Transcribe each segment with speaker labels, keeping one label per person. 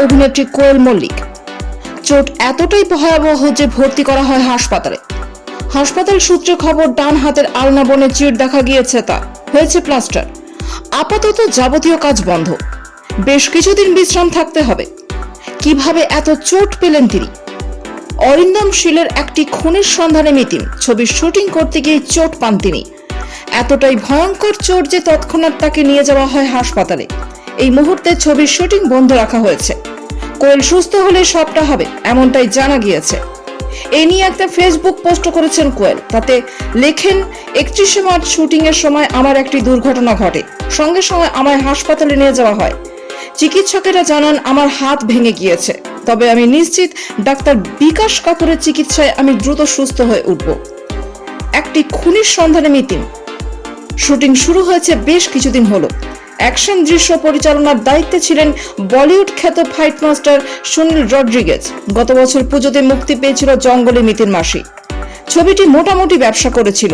Speaker 1: অভিনেত্রী কোয়েল মল্লিক। চোট এতটাই ভয়াবহ যে ভর্তি করা হয় হাসপাতালে। হাসপাতাল সূত্রে খবর, ডান হাতের আলনা বনে চির দেখা গিয়েছে, তা হয়েছে প্লাস্টার। আপাতত যাবতীয় কাজ বন্ধ, বেশ কিছুদিন বিশ্রাম থাকতে হবে। কিভাবে এত চোট পেলেন তিনি? অরিন্দম শীলের একটি খুনের সন্ধানে মিতিন ছবির শুটিং করতে গিয়ে চোট পান তিনি। এতটাই ভয়ঙ্কর চোট যে তৎক্ষণাৎ তাকে নিয়ে যাওয়া হয় হাসপাতালে। এই মুহূর্তে ছবির শুটিং বন্ধ রাখা হয়েছে। কোয়েল সুস্থ হলে সবটা হবে, এমনটাই জানা গিয়েছে। এ নিয়ে একটা ফেসবুক পোস্ট করেছেন কোয়েল। তাতে লেখেন, 31 মার্চ শুটিং এর সময় আমার একটি দুর্ঘটনা ঘটে, সঙ্গে সঙ্গে আমায় হাসপাতালে নিয়ে যাওয়া হয়। চিকিৎসকেরা জানান আমার হাত ভেঙে গিয়েছে, তবে আমি নিশ্চিত ডাক্তার বিকাশ কাপুরের চিকিৎসায় আমি দ্রুত সুস্থ হয়ে উঠব। একটি খুনির সন্ধানে মিতিন শুটিং শুরু হয়েছে বেশ কিছুদিন হলো। অ্যাকশন দৃশ্য পরিচালনার দায়িত্বে ছিলেন বলিউড খ্যাত ফাইট মাস্টার সুনীল রড্রিগেজ। গত বছর পুজোতে মুক্তি পেয়েছিল জঙ্গলে মিতির মাসি। ছবিটি মোটামুটি ব্যবসা করেছিল।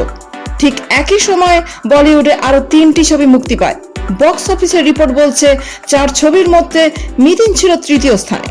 Speaker 1: ঠিক একই সময়ে বলিউডে আরো 3টি ছবি মুক্তি পায়। বক্স অফিসের রিপোর্ট বলছে 4 ছবির মধ্যে মিতিন ছিল তৃতীয় স্থানে।